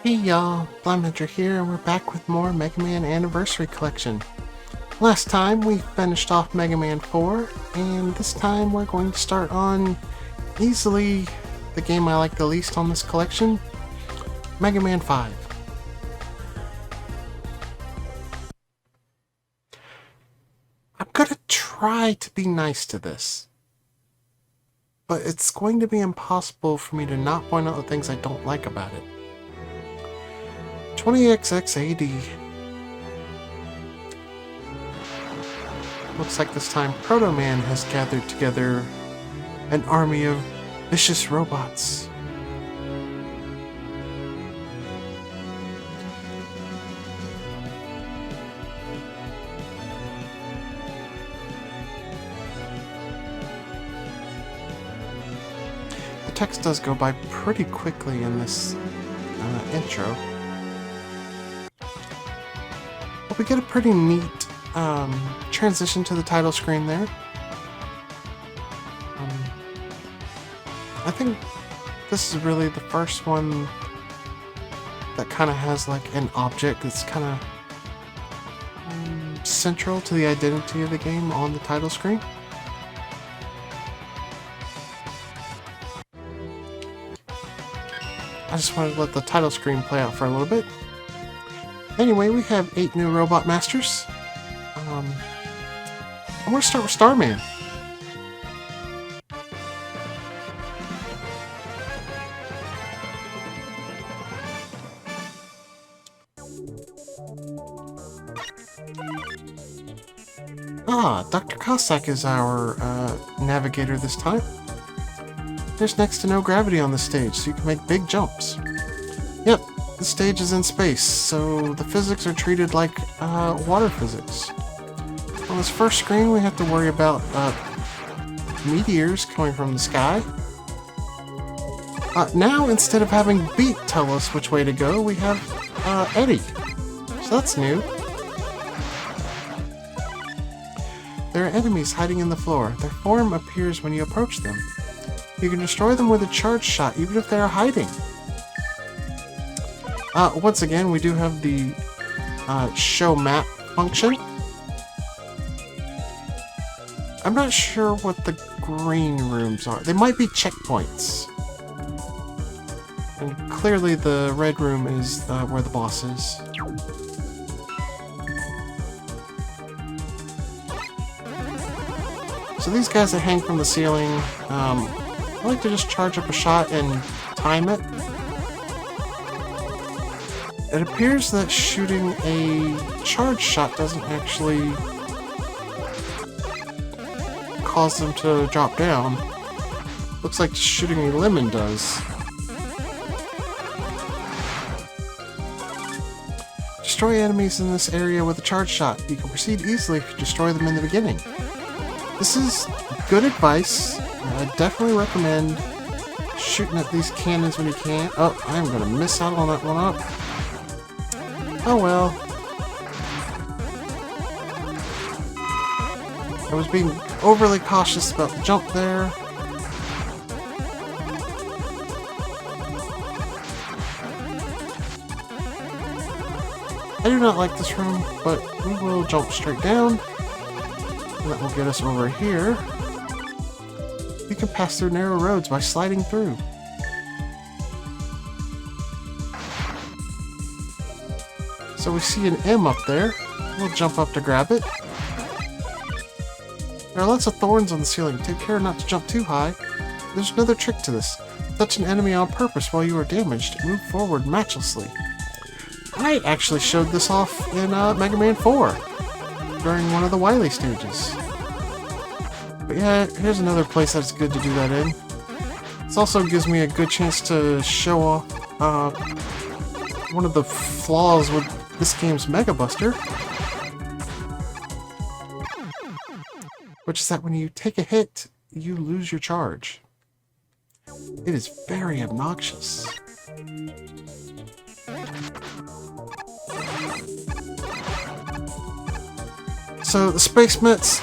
Hey y'all, Blaumagier here, and we're back with more Mega Man Anniversary Collection. Last time we finished off Mega Man 4, and this time we're going to start on easily the game I like the least on this collection, Mega Man 5. I'm gonna try to be nice to this, but it's going to be impossible for me to not point out the things I don't like about it. 20XX AD. Looks like this time Proto Man has gathered together an army of vicious robots. The text does go by pretty quickly in this intro. But we get a pretty neat transition to the title screen there. I think this is really the first one that kind of has like an object that's kind of central to the identity of the game on the title screen. I just wanted to let the title screen play out for a little bit. Anyway, we have 8 new Robot Masters. I'm going to start with Starman. Dr. Cossack is our navigator this time. There's next to no gravity on the stage, so you can make big jumps. Yep, the stage is in space, so the physics are treated like water physics. On this first screen, we have to worry about meteors coming from the sky. Now, instead of having Beat tell us which way to go, we have Eddie. So that's new. There are enemies hiding in the floor. Their form appears when you approach them. You can destroy them with a charge shot, even if they are hiding. Once again, we do have the show map function. I'm not sure what the green rooms are. They might be checkpoints. And clearly the red room is where the boss is. So these guys that hang from the ceiling, I like to just charge up a shot and time it. It appears that shooting a charge shot doesn't actually cause them to drop down. Looks like shooting a lemon does. Destroy enemies in this area with a charge shot. You can proceed easily if you destroy them in the beginning. This is good advice. I definitely recommend shooting at these cannons when you can. Oh, I'm going to miss out on that one up. Oh well. I was being overly cautious about the jump there. I do not like this room, but we will jump straight down. And that will get us over here. You can pass through narrow roads by sliding through. So we see an M up there. We'll jump up to grab it. There are lots of thorns on the ceiling. Take care not to jump too high. There's another trick to this. Touch an enemy on purpose while you are damaged. Move forward matchlessly. I actually showed this off in Mega Man 4 during one of the Wily stages. But yeah, here's another place that's good to do that in. This also gives me a good chance to show off one of the flaws with this game's Mega Buster, which is that when you take a hit, you lose your charge. It is very obnoxious. So the Space Mitts,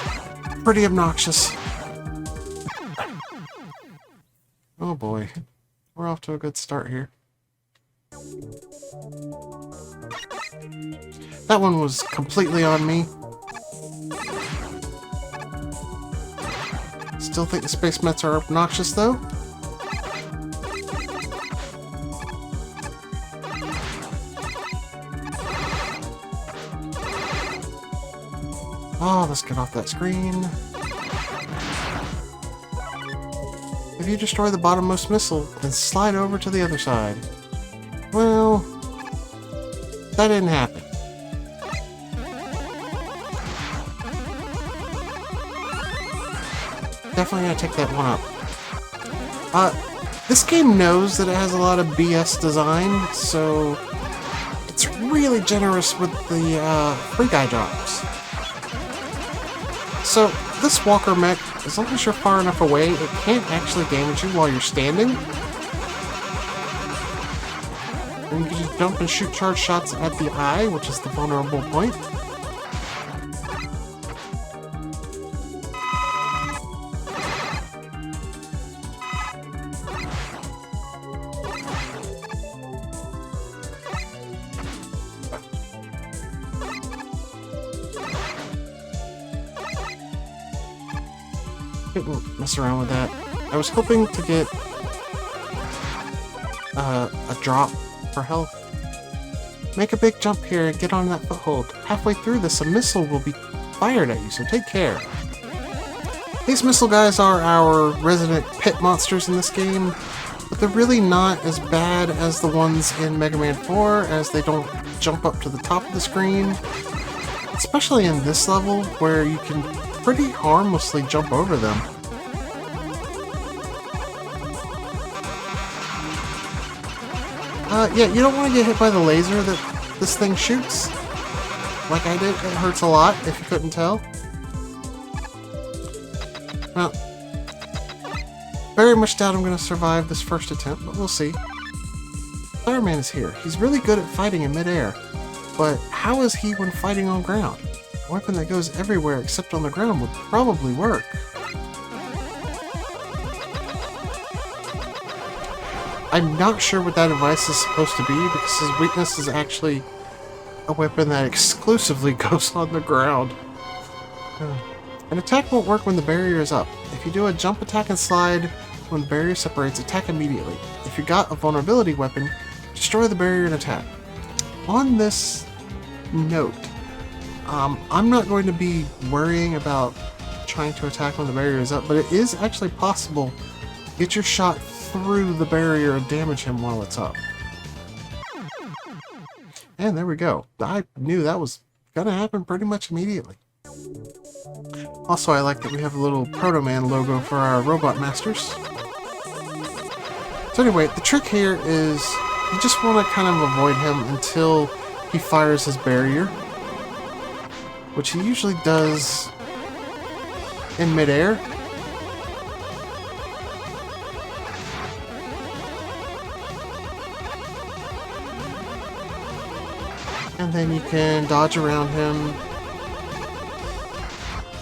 pretty obnoxious. Oh boy, we're off to a good start here. That one was completely on me. Still think the Space Mets are obnoxious, though. Oh, let's get off that screen. If you destroy the bottommost missile, then slide over to the other side. Well, that didn't happen. Definitely gonna take that one up. This game knows that it has a lot of BS design, so it's really generous with the free guy drops. So this walker mech, as long as you're far enough away, it can't actually damage you while you're standing. And you can just jump and shoot charge shots at the eye, which is the vulnerable point. Couldn't mess around with that. I was hoping to get a drop for health. Make a big jump here and get on that foothold. Halfway through this, a missile will be fired at you, so take care. These missile guys are our resident pit monsters in this game, but they're really not as bad as the ones in Mega Man 4, as they don't jump up to the top of the screen. Especially in this level, where you can pretty harmlessly jump over them. Yeah, you don't want to get hit by the laser that this thing shoots. Like I did, it hurts a lot, if you couldn't tell. Well, very much doubt I'm going to survive this first attempt, but we'll see. Starman is here. He's really good at fighting in midair, but how is he when fighting on ground? A weapon that goes everywhere except on the ground would probably work. I'm not sure what that device is supposed to be, because his weakness is actually a weapon that exclusively goes on the ground. An attack won't work when the barrier is up. If you do a jump attack and slide when the barrier separates, attack immediately. If you got a vulnerability weapon, destroy the barrier and attack. On this note, I'm not going to be worrying about trying to attack when the barrier is up, but it is actually possible to get your shot through the barrier and damage him while it's up. And there we go. I knew that was gonna happen pretty much immediately. Also, I like that we have a little Proto Man logo for our robot masters. So anyway, the trick here is you just want to kind of avoid him until he fires his barrier, which he usually does in midair. And then you can dodge around him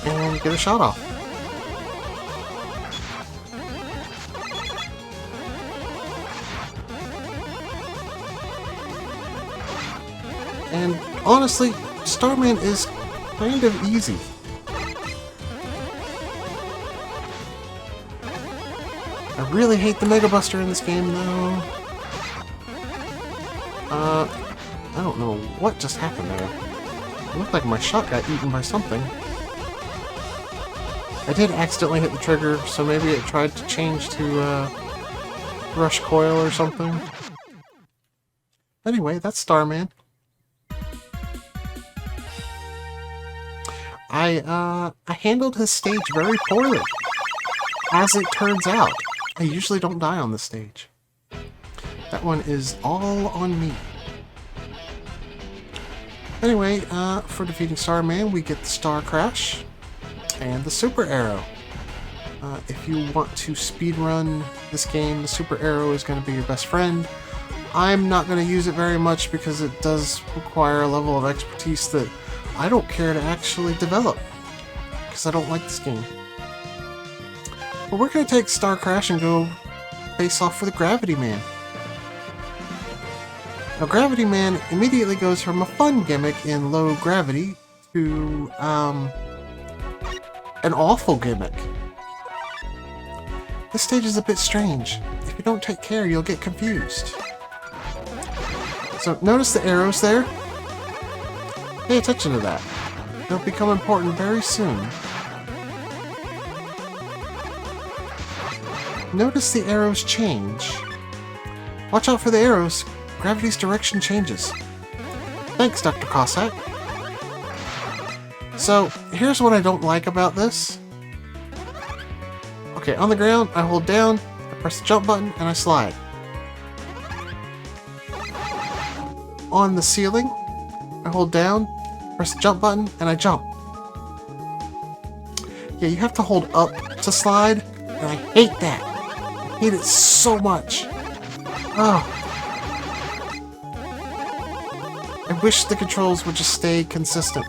and get a shot off. And honestly, Starman is kind of easy. I really hate the Mega Buster in this game, though. I don't know what just happened there. It looked like my shot got eaten by something. I did accidentally hit the trigger, so maybe it tried to change to rush coil or something. Anyway, that's Starman. I handled his stage very poorly. As it turns out, I usually don't die on this stage. That one is all on me. Anyway, for defeating Starman, we get the Star Crash and the Super Arrow. If you want to speedrun this game, the Super Arrow is going to be your best friend. I'm not going to use it very much because it does require a level of expertise that I don't care to actually develop, because I don't like this game. But we're going to take Star Crash and go face off for the Gravity Man. Now, Gravity Man immediately goes from a fun gimmick in low gravity to, an awful gimmick. This stage is a bit strange. If you don't take care, you'll get confused. So, notice the arrows there? Pay attention to that. They'll become important very soon. Notice the arrows change. Watch out for the arrows. Gravity's direction changes. Thanks, Dr. Cossack. So, here's what I don't like about this. Okay, on the ground, I hold down, I press the jump button, and I slide. On the ceiling, I hold down, press the jump button, and I jump. Yeah, you have to hold up to slide, and I hate that. I hate it so much. Oh. I wish the controls would just stay consistent.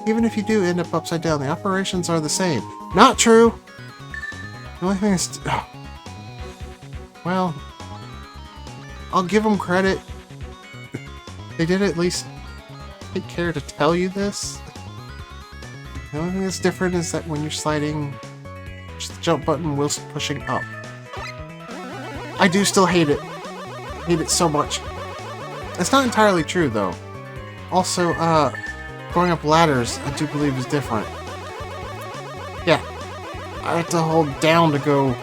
Even if you do end up upside down, the operations are the same. Not true! The only thing is... Oh. Well... I'll give them credit. They did at least take care to tell you this. The only thing that's different is that when you're sliding, push the jump button whilst pushing up. I do still hate it. I hate it so much. It's not entirely true, though. Also, going up ladders, I do believe is different. Yeah. I have to hold down to go,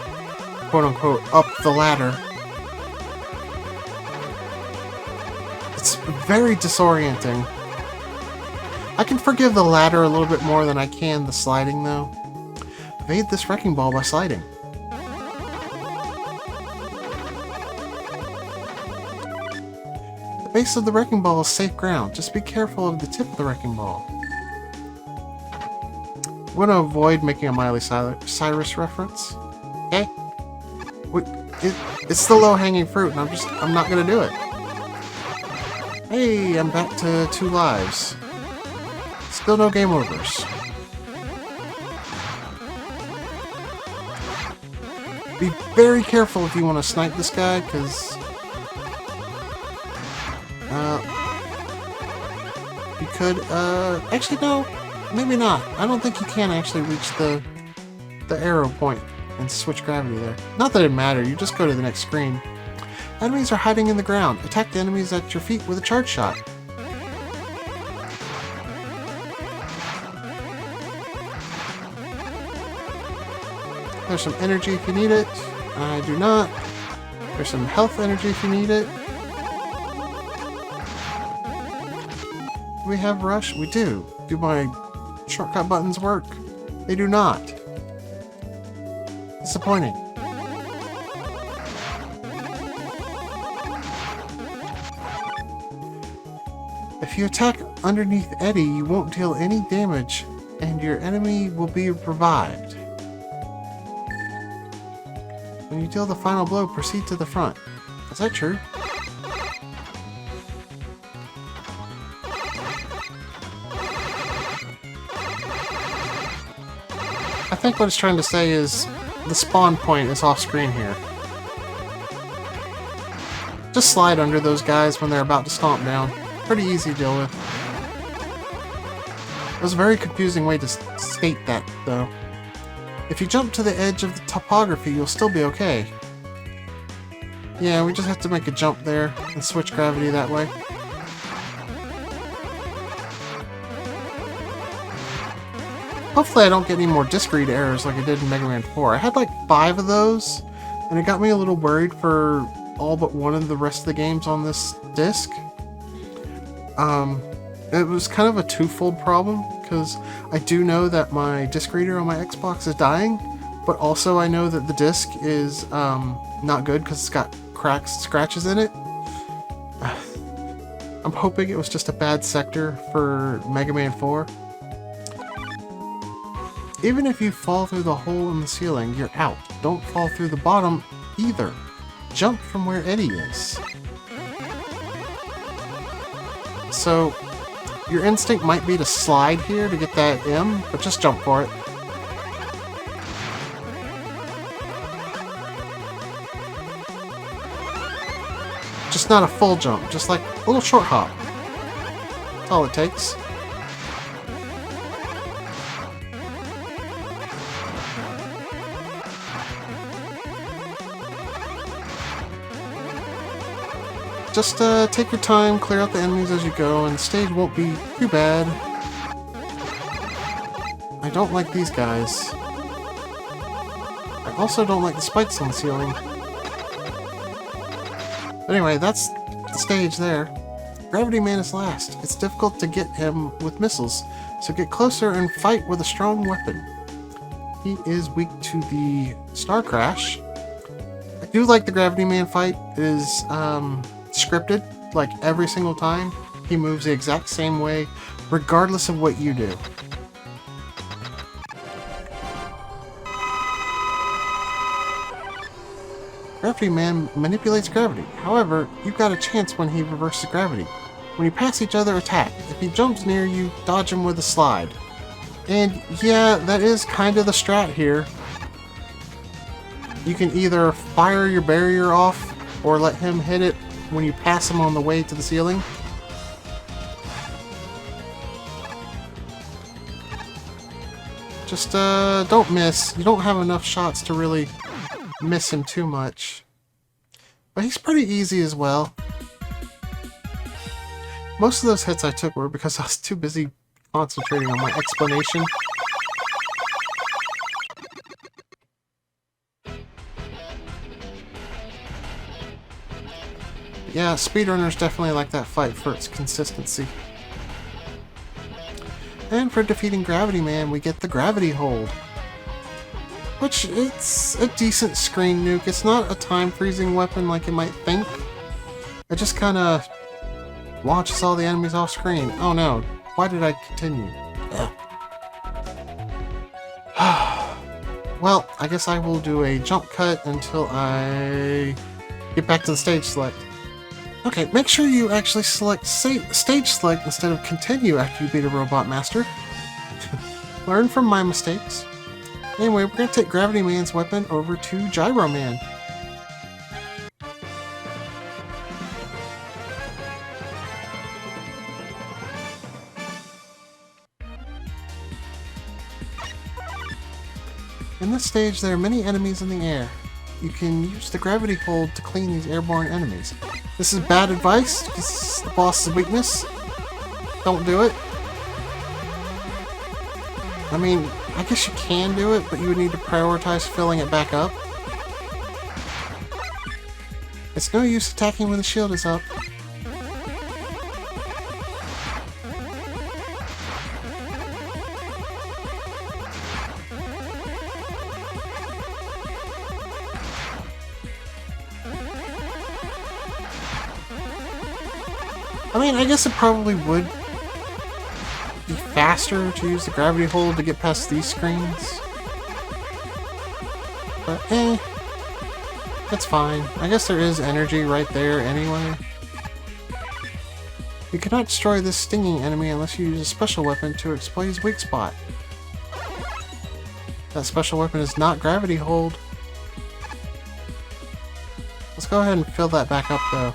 quote-unquote, up the ladder. It's very disorienting. I can forgive the ladder a little bit more than I can the sliding, though. Evade this wrecking ball by sliding. The base of the wrecking ball is safe ground. Just be careful of the tip of the wrecking ball. I'm going to avoid making a Miley Cyrus reference. Okay? It's the low-hanging fruit, and I'm not going to do it. Hey, I'm back to 2 lives. Still no game overs. Be very careful if you want to snipe this guy, because you could, actually no, maybe not. I don't think you can actually reach the arrow point and switch gravity there. Not that it matters, you just go to the next screen. Enemies are hiding in the ground. Attack the enemies at your feet with a charge shot. There's some energy if you need it. I do not. There's some health energy if you need it. Do we have rush? We do. Do my shortcut buttons work? They do not. Disappointing. If you attack underneath Eddie, you won't deal any damage, and your enemy will be revived. When you deal the final blow, proceed to the front. Is that true? I think what it's trying to say is the spawn point is off screen here. Just slide under those guys when they're about to stomp down. Pretty easy to deal with. It was a very confusing way to state that, though. If you jump to the edge of the topography, you'll still be okay. Yeah, we just have to make a jump there and switch gravity that way. Hopefully I don't get any more disc read errors like I did in Mega Man 4. I had like 5 of those, and it got me a little worried for all but one of the rest of the games on this disc. It was kind of a twofold problem, because I do know that my disc reader on my Xbox is dying, but also I know that the disc is not good because it's got cracks, scratches in it. I'm hoping it was just a bad sector for Mega Man 4. Even if you fall through the hole in the ceiling, you're out. Don't fall through the bottom either. Jump from where Eddie is. So, your instinct might be to slide here to get that M, but just jump for it. not a full jump, just like a little short hop. That's all it takes. Just take your time, clear out the enemies as you go, and the stage won't be too bad. I don't like these guys. I also don't like the spikes on the ceiling. But anyway, that's the stage there. Gravity Man is last. It's difficult to get him with missiles, so get closer and fight with a strong weapon. He is weak to the Star Crash. I do like the Gravity Man fight. It is scripted, like every single time. He moves the exact same way, regardless of what you do. Gravity Man manipulates gravity. However, you've got a chance when he reverses gravity. When you pass each other, attack. If he jumps near you, dodge him with a slide. And yeah, that is kind of the strat here. You can either fire your barrier off or let him hit it when you pass him on the way to the ceiling. Just don't miss. You don't have enough shots to really miss him too much. But he's pretty easy as well. Most of those hits I took were because I was too busy concentrating on my explanation. Yeah, speedrunners definitely like that fight for its consistency. And for defeating Gravity Man, we get the Gravity Hold. Which, it's a decent screen nuke. It's not a time-freezing weapon like you might think. It just kind of launches all the enemies off screen. Oh no, why did I continue? Well, I guess I will do a jump cut until I get back to the stage select. Okay, make sure you actually select stage select instead of continue after you beat a Robot Master. Learn from my mistakes. Anyway, we're going to take Gravity Man's weapon over to Gyro Man. In this stage, there are many enemies in the air. You can use the gravity hold to clean these airborne enemies. This is bad advice, this is the boss's weakness. Don't do it. I mean, I guess you can do it, but you would need to prioritize filling it back up. It's no use attacking when the shield is up. I mean, I guess it probably would be faster to use the gravity hold to get past these screens. But, that's fine. I guess there is energy right there anyway. You cannot destroy this stinging enemy unless you use a special weapon to exploit his weak spot. That special weapon is not gravity hold. Let's go ahead and fill that back up though.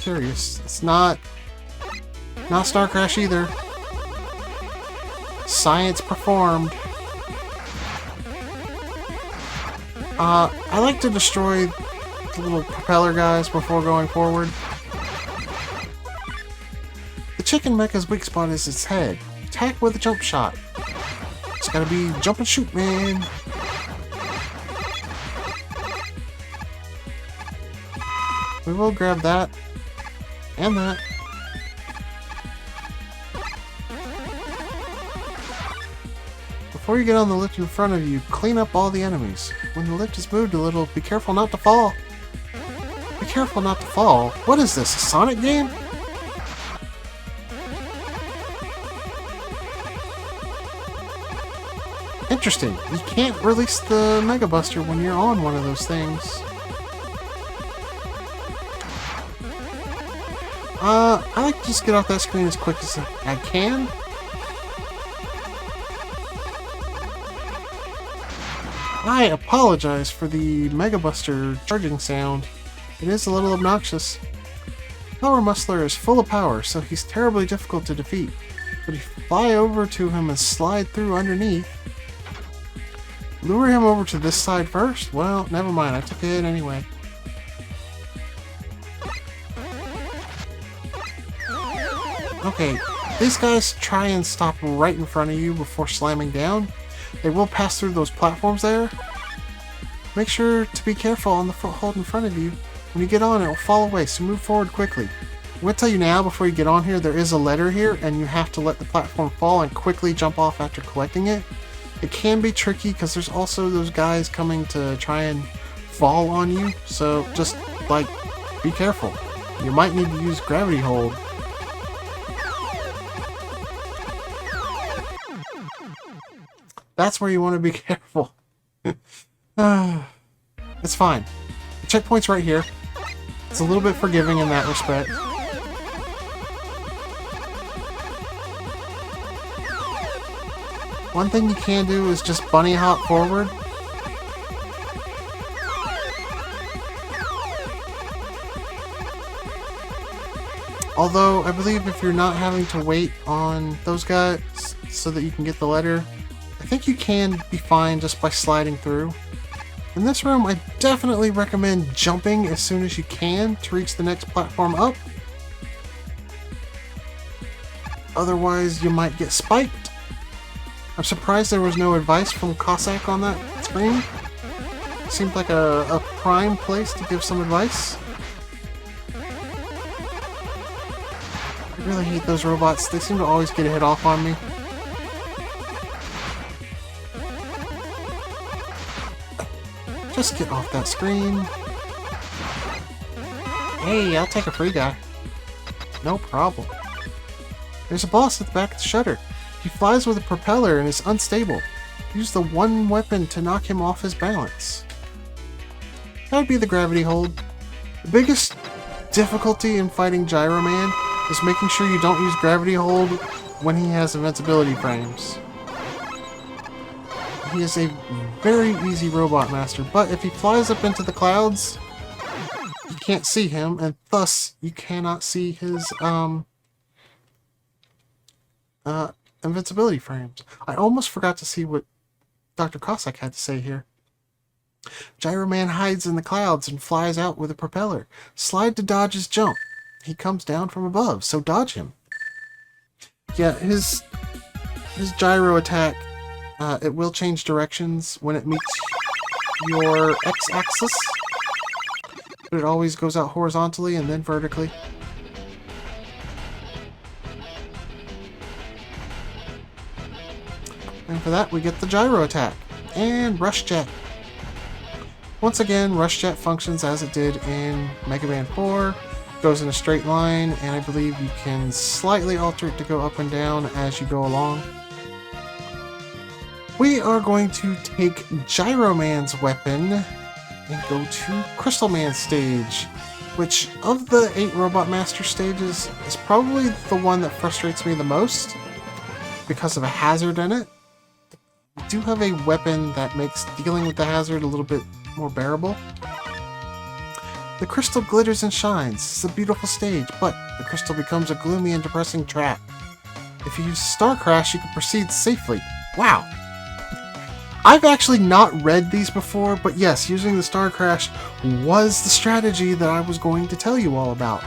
Curious. It's not Star Crash either. Science performed. I like to destroy the little propeller guys before going forward. The chicken mecha's weak spot is its head. Attack with a jump shot. It's gotta be jump and shoot, man. We will grab that. And that. Before you get on the lift in front of you, clean up all the enemies. When the lift is moved a little, be careful not to fall. Be careful not to fall? What is this, a Sonic game? Interesting. You can't release the Mega Buster when you're on one of those things. I like to just get off that screen as quick as I can. I apologize for the Mega Buster charging sound. It is a little obnoxious. Power Muscler is full of power, so he's terribly difficult to defeat. But if you fly over to him and slide through underneath, lure him over to this side first? Well, never mind, I took a hit anyway. Okay, these guys try and stop right in front of you before slamming down. They will pass through those platforms there. Make sure to be careful on the foothold in front of you. When you get on, it will fall away, so move forward quickly. I'm going to tell you now, before you get on here, there is a letter here, and you have to let the platform fall and quickly jump off after collecting it. It can be tricky, because there's also those guys coming to try and fall on you, so just, like, be careful. You might need to use gravity hold. That's where you want to be careful. It's fine. The checkpoint's right here. It's a little bit forgiving in that respect. One thing you can do is just bunny hop forward. Although, I believe if you're not having to wait on those guys so that you can get the letter, I think you can be fine just by sliding through. In this room, I definitely recommend jumping as soon as you can to reach the next platform up. Otherwise, you might get spiked. I'm surprised there was no advice from Cossack on that screen. It seemed like a prime place to give some advice. I really hate those robots. They seem to always get a hit off on me. Just get off that screen. Hey, I'll take a free guy. No problem. There's a boss at the back of the shutter. He flies with a propeller and is unstable. Use the one weapon to knock him off his balance. That would be the gravity hold. The biggest difficulty in fighting Gyro Man is making sure you don't use gravity hold when he has invincibility frames. He is a very easy robot master, but if he flies up into the clouds, you can't see him, and thus you cannot see his invincibility frames. I almost forgot to see what Dr. Cossack had to say here. Gyro Man hides in the clouds and flies out with a propeller. Slide to dodge his jump. He comes down from above, so dodge him. Yeah, his gyro attack, it will change directions when it meets your x-axis, but it always goes out horizontally and then vertically. And for that, we get the gyro attack and Rush Jet. Once again, Rush Jet functions as it did in Mega Man 4. Goes in a straight line, and I believe you can slightly alter it to go up and down as you go along. We are going to take Gyro Man's weapon and go to Crystal Man's stage, which of the 8 Robot Master stages is probably the one that frustrates me the most because of a hazard in it. We do have a weapon that makes dealing with the hazard a little bit more bearable. The crystal glitters and shines. It's a beautiful stage, but the crystal becomes a gloomy and depressing trap. If you use Star Crash, you can proceed safely. Wow! I've actually not read these before, but yes, using the Star Crash was the strategy that I was going to tell you all about.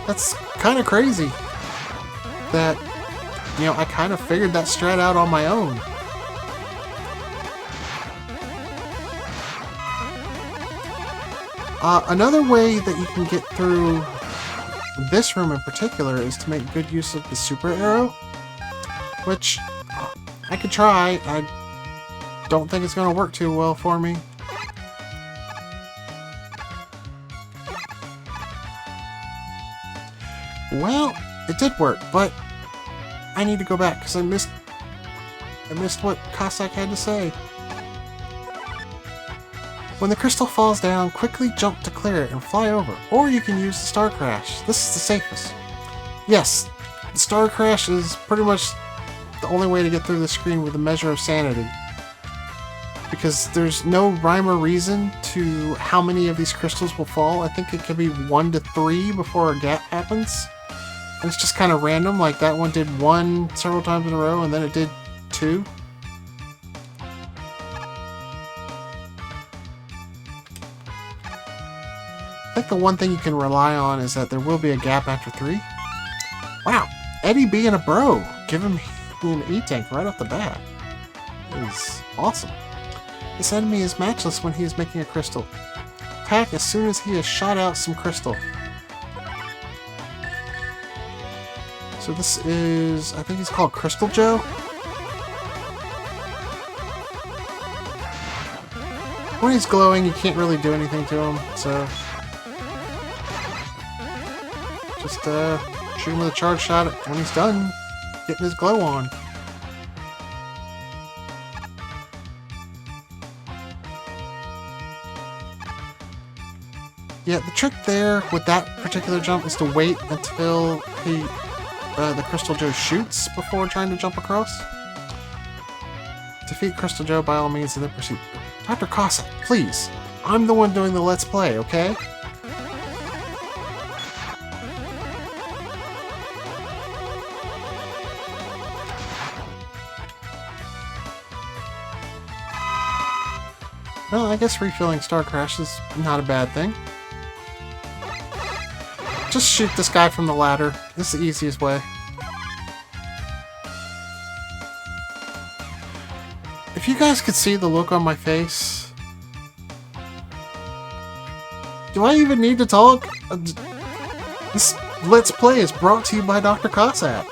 That's kind of crazy that, you know, I kind of figured that strat out on my own. Another way that you can get through this room in particular is to make good use of the super arrow, which I could try. I don't think it's going to work too well for me. Well, it did work, but I need to go back because I missed what Cossack had to say. When the crystal falls down, quickly jump to clear it and fly over, or you can use the Star Crash. This is the safest. Yes, Star Crash is pretty much the only way to get through the screen with a measure of sanity. Because there's no rhyme or reason to how many of these crystals will fall. I think it could be 1 to 3 before a gap happens. And it's just kind of random, like that one did 1 several times in a row, and then it did 2. I think the one thing you can rely on is that there will be a gap after 3. Wow, Eddie being a bro, give him an E-Tank right off the bat. That is awesome. This enemy is matchless when he is making a crystal. Attack as soon as he has shot out some crystal. So this is, I think he's called Crystal Joe. When he's glowing, you can't really do anything to him, so just shoot him with a charge shot when he's done getting his glow on. Yeah, the trick there with that particular jump is to wait until the Crystal Joe shoots before trying to jump across. Defeat Crystal Joe by all means and then proceed. Dr. Cossack, please. I'm the one doing the Let's Play, okay? Well, I guess refilling Star Crash is not a bad thing. Just shoot this guy from the ladder. This is the easiest way. If you guys could see the look on my face... Do I even need to talk? This Let's Play is brought to you by Dr. Cossack.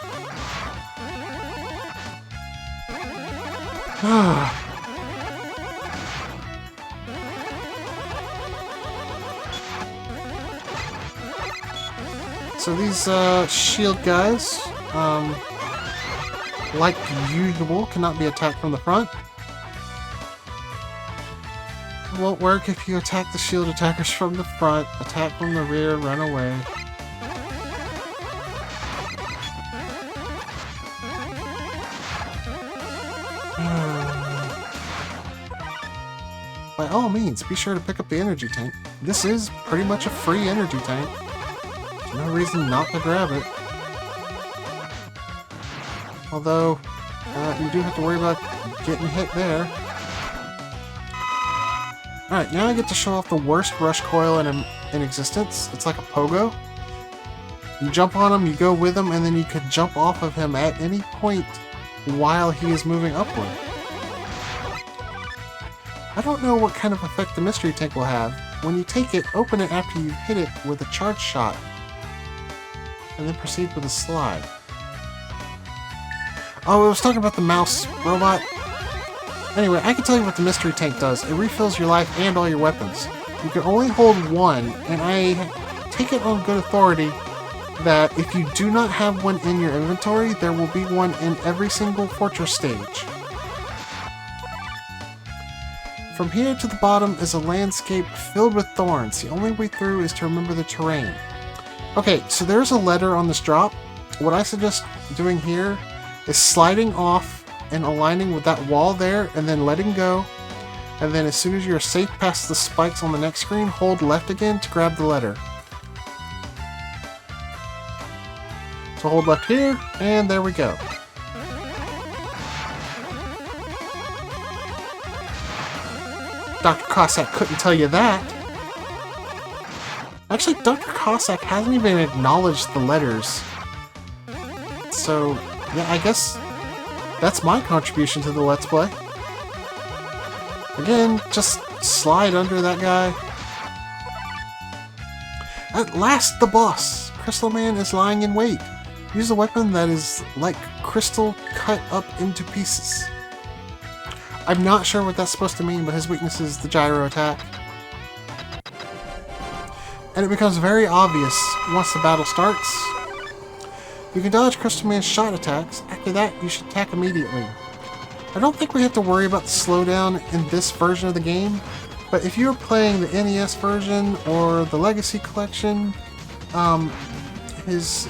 So these shield guys, like usual, cannot be attacked from the front. It won't work if you attack the shield attackers from the front, attack from the rear, run away. By all means, be sure to pick up the energy tank. This is pretty much a free energy tank. No reason not to grab it. Although, you do have to worry about getting hit there. Alright, now I get to show off the worst rush coil in existence. It's like a pogo. You jump on him, you go with him, and then you could jump off of him at any point while he is moving upward. I don't know what kind of effect the mystery tank will have. When you take it, open it after you hit it with a charge shot. And then proceed with a slide. Oh, I was talking about the mouse robot. Anyway, I can tell you what the mystery tank does. It refills your life and all your weapons. You can only hold one, and I take it on good authority that if you do not have one in your inventory, there will be one in every single fortress stage. From here to the bottom is a landscape filled with thorns. The only way through is to remember the terrain. Okay, so there's a letter on this drop. What I suggest doing here is sliding off and aligning with that wall there and then letting go. And then as soon as you're safe past the spikes on the next screen, hold left again to grab the letter. So hold left here, and there we go. Dr. Cossack couldn't tell you that. Actually, Dr. Cossack hasn't even acknowledged the letters. So, yeah, I guess that's my contribution to the Let's Play. Again, just slide under that guy. At last, the boss! Crystal Man is lying in wait. Use a weapon that is like crystal cut up into pieces. I'm not sure what that's supposed to mean, but his weakness is the gyro attack. And it becomes very obvious once the battle starts. You can dodge Crystal Man's shot attacks. After that, you should attack immediately. I don't think we have to worry about the slowdown in this version of the game, but if you're playing the NES version or the Legacy Collection, his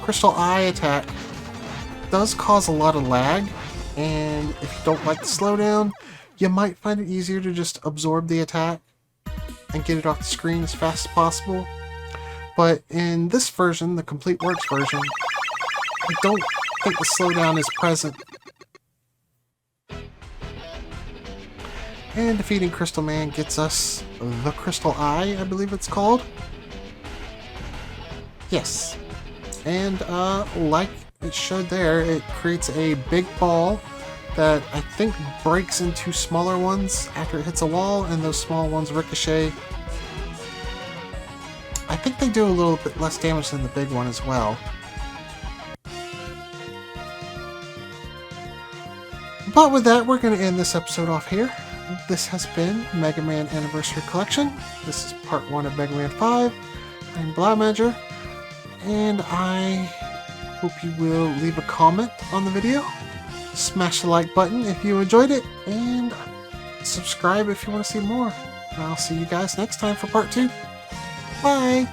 Crystal Eye attack does cause a lot of lag, and if you don't like the slowdown, you might find it easier to just absorb the attack and get it off the screen as fast as possible. But in this version, the Complete Works version, I don't think the slowdown is present. And defeating Crystal Man gets us the Crystal Eye, I believe it's called. Yes. And like it showed there, it creates a big ball that I think breaks into smaller ones after it hits a wall, and those small ones ricochet. I think they do a little bit less damage than the big one as well. But with that, we're going to end this episode off here. This has been Mega Man Anniversary Collection. This is part 1 of Mega Man 5. I'm Blaumagier, and I hope you will leave a comment on the video. Smash the like button if you enjoyed it, and subscribe if you want to see more. I'll see you guys next time for part 2. Bye!